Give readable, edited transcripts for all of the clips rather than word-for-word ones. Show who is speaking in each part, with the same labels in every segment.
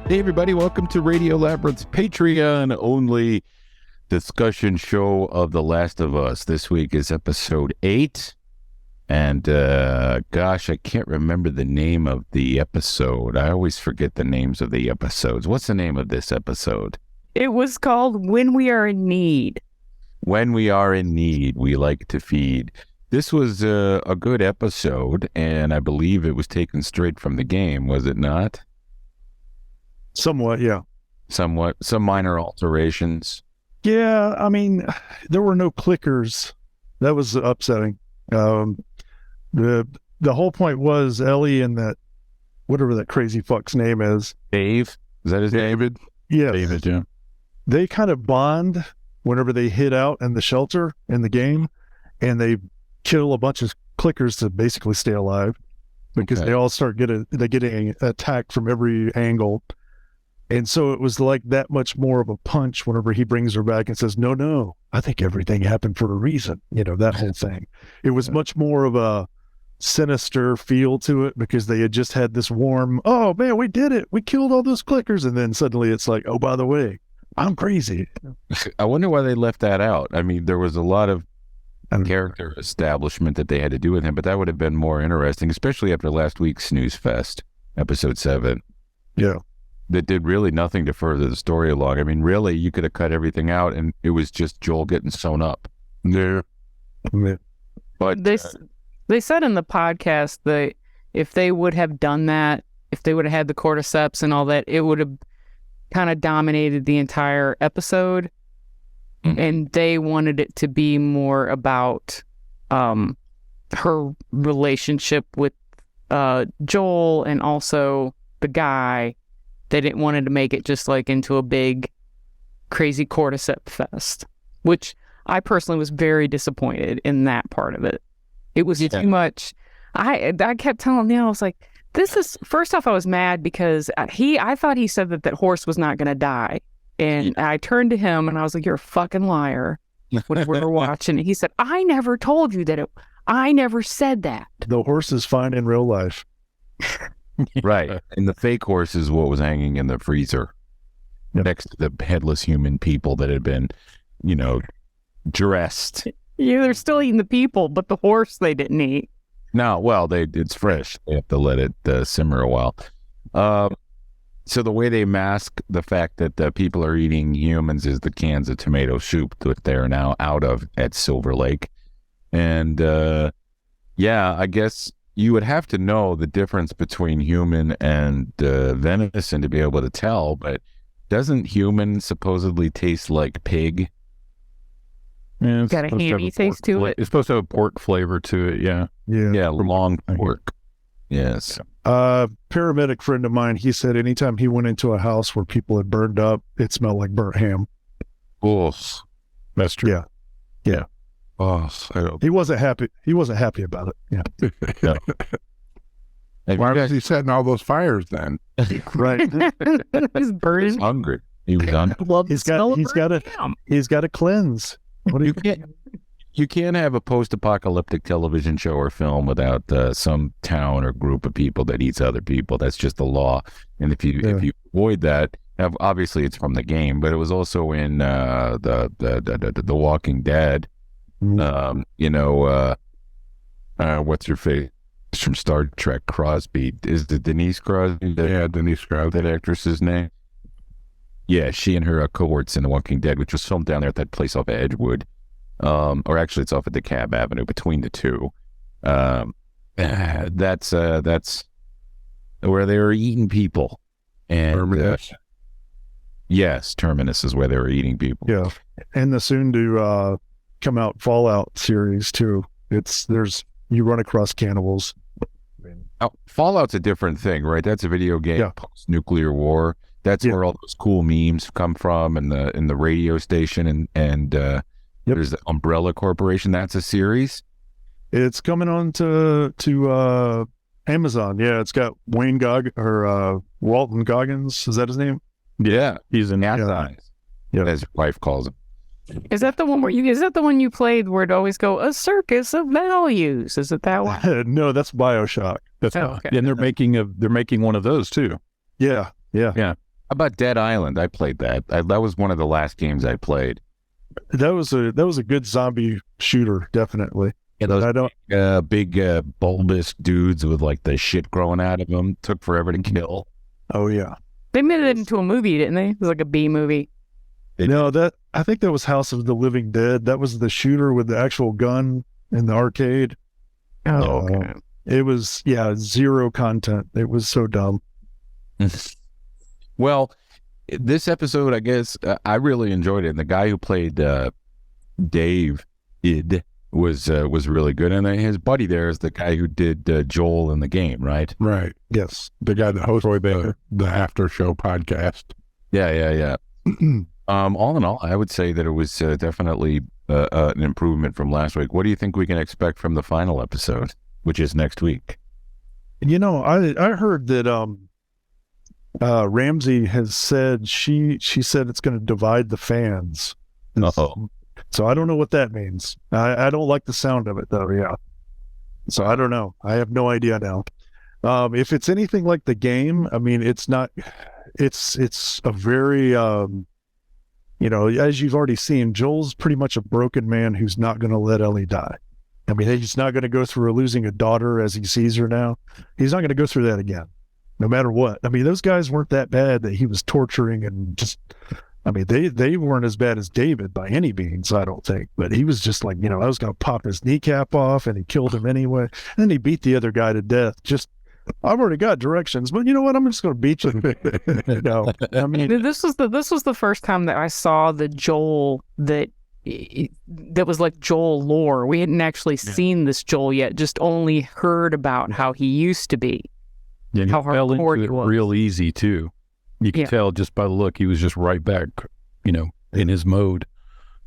Speaker 1: Hey everybody, welcome to Radio Labyrinth's Patreon only discussion show of The Last of Us. This week is episode 8. And gosh, I can't remember the name of the episode. I always forget the names of the episodes. What's the name of this episode?
Speaker 2: It was called When We Are in Need.
Speaker 1: When We Are in Need, We Like to Feed. This was a good episode, and I believe it was taken straight from the game, was it not?
Speaker 3: Somewhat, yeah.
Speaker 1: Somewhat. Some minor alterations.
Speaker 3: Yeah, I mean, there were no clickers. That was upsetting. The whole point was Ellie and that, whatever that crazy fuck's name is.
Speaker 1: Dave? Is that his name?
Speaker 3: David? Yeah.
Speaker 1: David, yeah.
Speaker 3: They kind of bond whenever they hid out in the shelter in the game, and they kill a bunch of clickers to basically stay alive because they all start getting attacked from every angle. And so it was like that much more of a punch whenever he brings her back and says, no, I think everything happened for a reason. You know, that whole thing. It was much more of a sinister feel to it because they had just had this warm, oh man, we did it. We killed all those clickers. And then suddenly it's like, oh, by the way, I'm crazy.
Speaker 1: I wonder why they left that out. I mean, there was a lot of character establishment that they had to do with him, but that would have been more interesting, especially after last week's Snooze Fest, episode 7.
Speaker 3: Yeah.
Speaker 1: That did really nothing to further the story along. I mean, really, you could have cut everything out and it was just Joel getting sewn up.
Speaker 3: Yeah.
Speaker 1: But
Speaker 2: they said in the podcast that if they would have done that, if they would have had the cordyceps and all that, it would have kind of dominated the entire episode. Mm-hmm. And they wanted it to be more about her relationship with Joel and also the guy. They didn't want to make it just like into a big, crazy cordyceps fest, which I personally was very disappointed in that part of it. It was too much. I kept telling Neil, I was like, this is, first off, I was mad because I thought he said that horse was not going to die. And I turned to him and I was like, you're a fucking liar when we were watching it. He said, I never told you that I never said that.
Speaker 3: The horse is fine in real life.
Speaker 1: Right. And the fake horse is what was hanging in the freezer next to the headless human people that had been, dressed.
Speaker 2: Yeah, they're still eating the people, but the horse they didn't eat.
Speaker 1: No, well, it's fresh. They have to let it simmer a while. So the way they mask the fact that the people are eating humans is the cans of tomato soup that they're now out of at Silver Lake. And, I guess you would have to know the difference between human and venison to be able to tell, but doesn't human supposedly taste like pig?
Speaker 4: Yeah,
Speaker 2: got a hammy taste to it.
Speaker 4: It's supposed to have a pork flavor to it, yeah.
Speaker 1: Yeah, long pork. Yes.
Speaker 3: Paramedic friend of mine, he said anytime he went into a house where people had burned up, it smelled like burnt ham.
Speaker 1: Oh,
Speaker 4: that's true.
Speaker 3: Yeah.
Speaker 1: Oh,
Speaker 3: he wasn't happy. He wasn't happy about it. Yeah.
Speaker 4: Why was he setting all those fires then?
Speaker 3: Right.
Speaker 2: He's burning.
Speaker 1: He was hungry. He was hungry.
Speaker 3: He's got to cleanse. What do
Speaker 1: you can't have a post-apocalyptic television show or film without some town or group of people that eats other people. That's just the law. And if you avoid that, obviously it's from the game, but it was also in the Walking Dead. What's her face from Star Trek? Crosby. Is it Denise Crosby?
Speaker 4: Denise Crosby.
Speaker 1: That actress's name? Yeah, she and her cohorts in The Walking Dead, which was filmed down there at that place off of Edgewood. Or actually it's off of DeKalb Avenue between the two. That's where they were eating people. And
Speaker 4: Terminus.
Speaker 1: Yes, Terminus is where they were eating people.
Speaker 3: Yeah. And the soon to come out Fallout series too. You run across cannibals.
Speaker 1: Fallout's a different thing, right? That's a video game post-nuclear war. That's where all those cool memes come from, and the radio station, and there's the Umbrella Corporation. That's a series.
Speaker 3: It's coming on to Amazon. Yeah, it's got Walton Goggins. Is that his name?
Speaker 1: Yeah,
Speaker 4: he's in
Speaker 1: Cat Eyes. Yeah, as your wife calls him.
Speaker 2: Is that the one you played where it always go a circus of values? Is it that one?
Speaker 3: No, that's BioShock.
Speaker 4: That's okay. And they're making one of those too.
Speaker 3: Yeah.
Speaker 1: about Dead Island? I played that. That was one of the last games I played.
Speaker 3: That was a good zombie shooter, definitely.
Speaker 1: Yeah, those big bulbous dudes with like the shit growing out of them took forever to kill.
Speaker 3: Oh yeah,
Speaker 2: They made it into a movie, didn't they? It was like a B movie.
Speaker 3: I think that was House of the Living Dead. That was the shooter with the actual gun in the arcade.
Speaker 2: Oh, okay.
Speaker 3: It was zero content. It was so dumb.
Speaker 1: Well, this episode, I guess, I really enjoyed it. And the guy who played Dave was really good. And then his buddy there is the guy who did Joel in the game, right?
Speaker 4: Right.
Speaker 3: Yes.
Speaker 4: The guy that hosts the after show podcast.
Speaker 1: Yeah. All in all, I would say that it was definitely an improvement from last week. What do you think we can expect from the final episode, which is next week?
Speaker 3: I heard that Ramsey has said she said it's going to divide the fans.
Speaker 1: Uh-oh.
Speaker 3: So I don't know what that means. I don't like the sound of it though. Yeah. So I don't know. I have no idea now. If it's anything like the game, I mean, it's not. It's a very as you've already seen, Joel's pretty much a broken man who's not going to let Ellie die. I mean, he's not going to go through losing a daughter as he sees her now. He's not going to go through that again, no matter what. I mean, those guys weren't that bad that he was torturing and just, I mean, they weren't as bad as David by any means, I don't think. But he was just like, I was going to pop his kneecap off, and he killed him anyway. And then he beat the other guy to death. Just, I've already got directions, but you know what? I'm just going to beat you. I mean,
Speaker 2: this was the first time that I saw the Joel that was like Joel lore. We hadn't actually seen this Joel yet, just only heard about how he used to be.
Speaker 5: Yeah,
Speaker 2: how
Speaker 5: he fell
Speaker 2: hardcore
Speaker 5: into
Speaker 2: he
Speaker 5: it
Speaker 2: was.
Speaker 5: real easy too. You could tell just by the look. He was just right back, in his mode.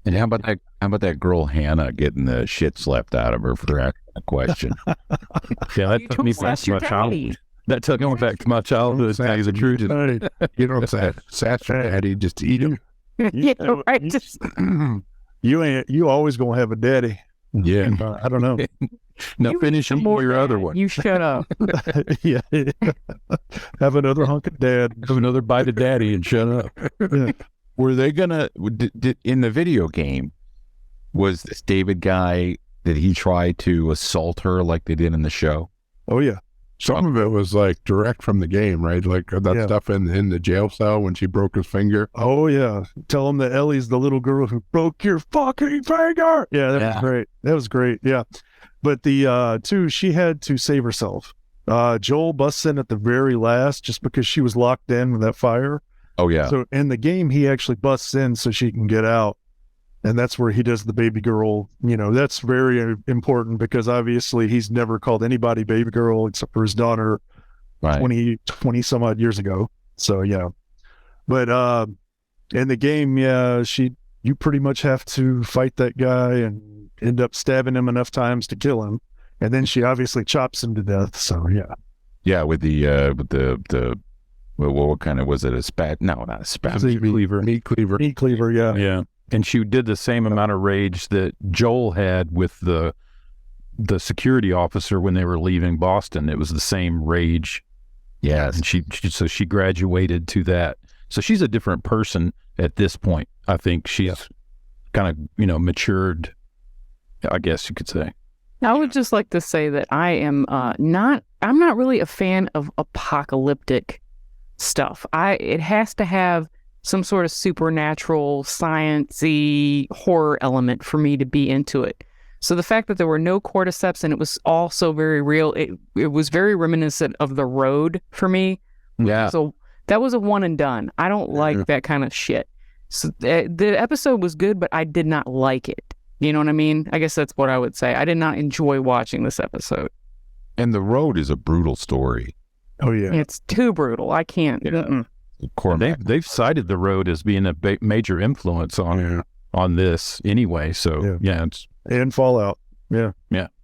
Speaker 1: And how about that girl Hannah getting the shit slapped out of her for asking a question?
Speaker 5: Yeah, that took me back to my childhood. That took me back to my childhood. To tell you the truth.
Speaker 4: You know what's that? Satchel Daddy, just eat him.
Speaker 2: Right. Just,
Speaker 3: you always gonna have a daddy.
Speaker 5: Yeah.
Speaker 3: I don't know.
Speaker 5: Now finish your other one.
Speaker 2: You shut up.
Speaker 3: Yeah. Have another hunk of dad.
Speaker 5: Have another bite of daddy and shut up.
Speaker 3: Yeah.
Speaker 1: Were they gonna in the video game? Was this David guy? Did he try to assault her like they did in the show?
Speaker 3: Oh yeah.
Speaker 4: Some of it was like direct from the game, right? Like that stuff in the jail cell when she broke his finger.
Speaker 3: Oh yeah. Tell him that Ellie's the little girl who broke your fucking finger. Yeah, that was great. That was great. Yeah. But the she had to save herself. Joel busts in at the very last just because she was locked in with that fire.
Speaker 1: Oh yeah.
Speaker 3: So in the game he actually busts in so she can get out. And that's where he does the baby girl. That's very important because obviously he's never called anybody baby girl except for his daughter 20 some odd years ago. So, yeah. But in the game, you pretty much have to fight that guy and end up stabbing him enough times to kill him. And then she obviously chops him to death. So, yeah.
Speaker 1: Yeah, with the what kind of was it? A spat? No, not a spat.
Speaker 5: Meat cleaver.
Speaker 3: Meat cleaver, yeah.
Speaker 5: Yeah. And she did the same amount of rage that Joel had with the security officer when they were leaving Boston. It was the same rage.
Speaker 1: Yes.
Speaker 5: And she graduated to that. So she's a different person at this point. I think she's kind of, matured, I guess you could say.
Speaker 2: I would just like to say that I am I'm not really a fan of apocalyptic stuff. It has to have some sort of supernatural, science-y horror element for me to be into it. So the fact that there were no cordyceps and it was all so very real, it was very reminiscent of The Road for me.
Speaker 1: Yeah.
Speaker 2: So that was a one and done. I don't like that kind of shit. So the episode was good, but I did not like it. You know what I mean? I guess that's what I would say. I did not enjoy watching this episode.
Speaker 1: And The Road is a brutal story.
Speaker 3: Oh, yeah.
Speaker 2: It's too brutal. I can't.
Speaker 1: Yeah.
Speaker 5: They've cited The Road as being a major influence on this anyway. So it's
Speaker 3: and Fallout. Yeah.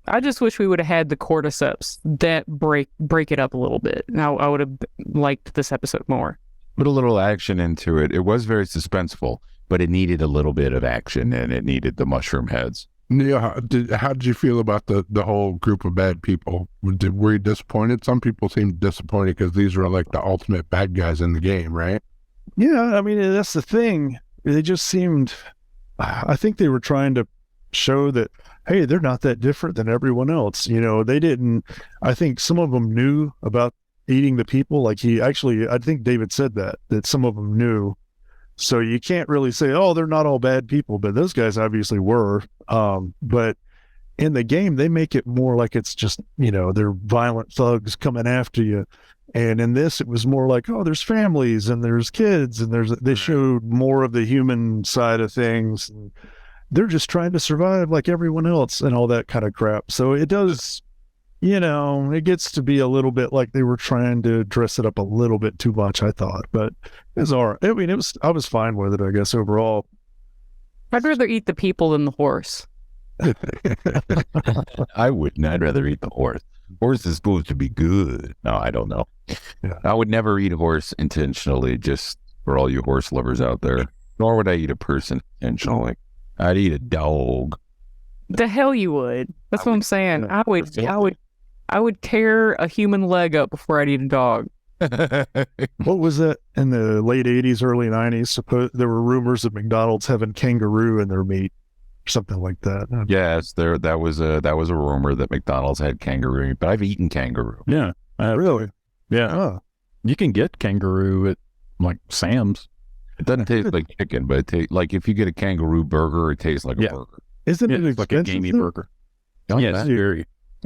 Speaker 2: I just wish we would have had the cordyceps that break it up a little bit. Now I would have liked this episode more.
Speaker 1: Put a little action into it. It was very suspenseful, but it needed a little bit of action, and it needed the mushroom heads.
Speaker 4: Yeah, how did you feel about the whole group of bad people? Were you disappointed? Some people seemed disappointed because these were like the ultimate bad guys in the game, right?
Speaker 3: Yeah, I mean, that's the thing. They just seemed, I think they were trying to show that, hey, they're not that different than everyone else. They didn't, I think some of them knew about eating the people. Like I think David said that some of them knew. So you can't really say, oh, they're not all bad people, but those guys obviously were. But in the game, they make it more like it's just, they're violent thugs coming after you. And in this, it was more like, oh, there's families and there's kids and they showed more of the human side of things. And they're just trying to survive like everyone else and all that kind of crap. So it does, it gets to be a little bit like they were trying to dress it up a little bit too much, I thought. But it's all right. I mean, I was fine with it, I guess, overall.
Speaker 2: I'd rather eat the people than the horse.
Speaker 1: I wouldn't. I'd rather eat the horse. Horse is supposed to be good. No, I don't know.
Speaker 3: Yeah.
Speaker 1: I would never eat a horse intentionally, just for all you horse lovers out there. Nor would I eat a person intentionally. I'd eat a dog.
Speaker 2: The hell you would. That's what I'm saying. I would tear a human leg up before I'd eat a dog.
Speaker 3: What was that in the late 80s, early 90s? There were rumors of McDonald's having kangaroo in their meat, something like that.
Speaker 1: Yes, that was a rumor that McDonald's had kangaroo, but I've eaten kangaroo.
Speaker 5: Yeah.
Speaker 3: Really?
Speaker 5: Yeah.
Speaker 3: Oh.
Speaker 5: You can get kangaroo at like Sam's.
Speaker 1: It doesn't taste like chicken, but it tastes like if you get a kangaroo burger, it tastes like a burger.
Speaker 3: Isn't it
Speaker 5: It's like a gamey burger. Yeah, it's very.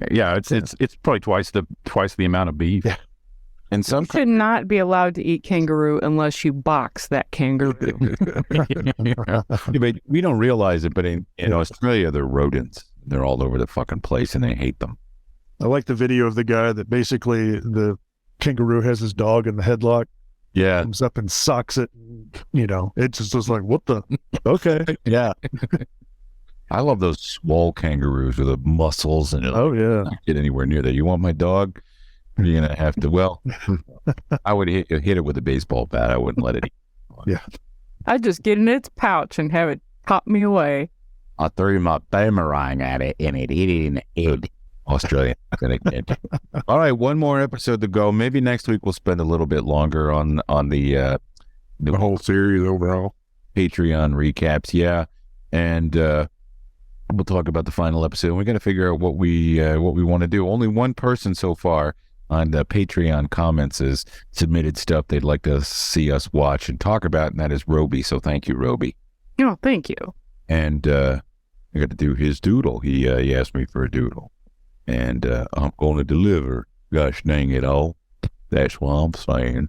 Speaker 5: Yeah, it's probably twice the amount of beef.
Speaker 3: Yeah.
Speaker 1: And some
Speaker 2: You should not be allowed to eat kangaroo unless you box that kangaroo.
Speaker 1: Yeah, but we don't realize it, but in Australia, they're rodents. They're all over the fucking place, and they hate them.
Speaker 3: I like the video of the guy that basically the kangaroo has his dog in the headlock.
Speaker 1: Yeah.
Speaker 3: Comes up and socks it. It just was like, what the? Okay.
Speaker 1: Yeah. I love those swole kangaroos with the muscles and
Speaker 3: Oh, yeah.
Speaker 1: not get anywhere near that. You want my dog? You're gonna have to. Well, I would hit it with a baseball bat. I wouldn't let it eat.
Speaker 3: Yeah.
Speaker 2: I'd just get in its pouch and have it pop me away.
Speaker 1: I'll throw my boomerang at it and it hit it in the head. Australian. All right, one more episode to go. Maybe next week we'll spend a little bit longer on the
Speaker 4: whole series overall.
Speaker 1: Patreon recaps. Yeah, and we'll talk about the final episode. We're going to figure out what we want to do. Only one person so far on the Patreon comments has submitted stuff they'd like to see us watch and talk about, and that is Roby. So thank you, Roby.
Speaker 2: Oh, thank you.
Speaker 1: And I got to do his doodle. He asked me for a doodle, and I'm going to deliver. Gosh dang it all. That's what I'm saying.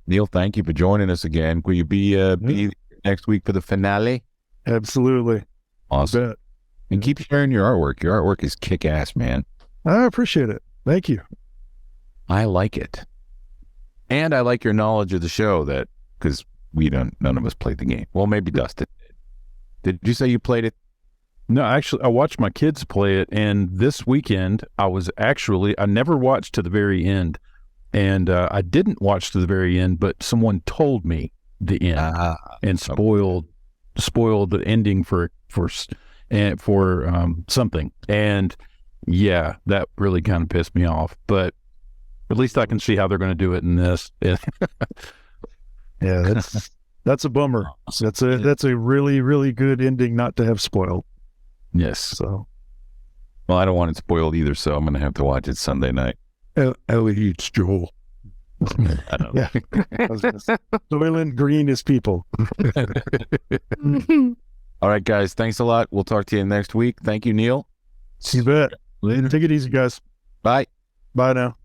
Speaker 1: Neil, thank you for joining us again. Will you be next week for the finale?
Speaker 3: Absolutely.
Speaker 1: Awesome.
Speaker 3: Bet.
Speaker 1: And keep sharing your artwork. Your artwork is kick-ass, man.
Speaker 3: I appreciate it. Thank you.
Speaker 1: I like it. And I like your knowledge of the show because none of us played the game. Well, maybe Dustin did. Did you say you played it?
Speaker 5: No, actually, I watched my kids play it, and this weekend I never watched to the very end, and I didn't watch to the very end, but someone told me the end and spoiled the ending for something, and yeah, that really kind of pissed me off. But at least I can see how they're going to do it in this.
Speaker 3: Yeah, that's a bummer. That's a really, really good ending not to have spoiled.
Speaker 5: Yes.
Speaker 3: So,
Speaker 1: well, I don't want it spoiled either, so I'm going to have to watch it Sunday night.
Speaker 4: Ellie eats Joel.
Speaker 1: I don't know.
Speaker 3: yeah. I was gonna say, Soylent Green is people.
Speaker 1: All right, guys. Thanks a lot. We'll talk to you next week. Thank you, Neil.
Speaker 3: You bet.
Speaker 1: Later.
Speaker 3: Take it easy, guys.
Speaker 1: Bye.
Speaker 3: Bye now.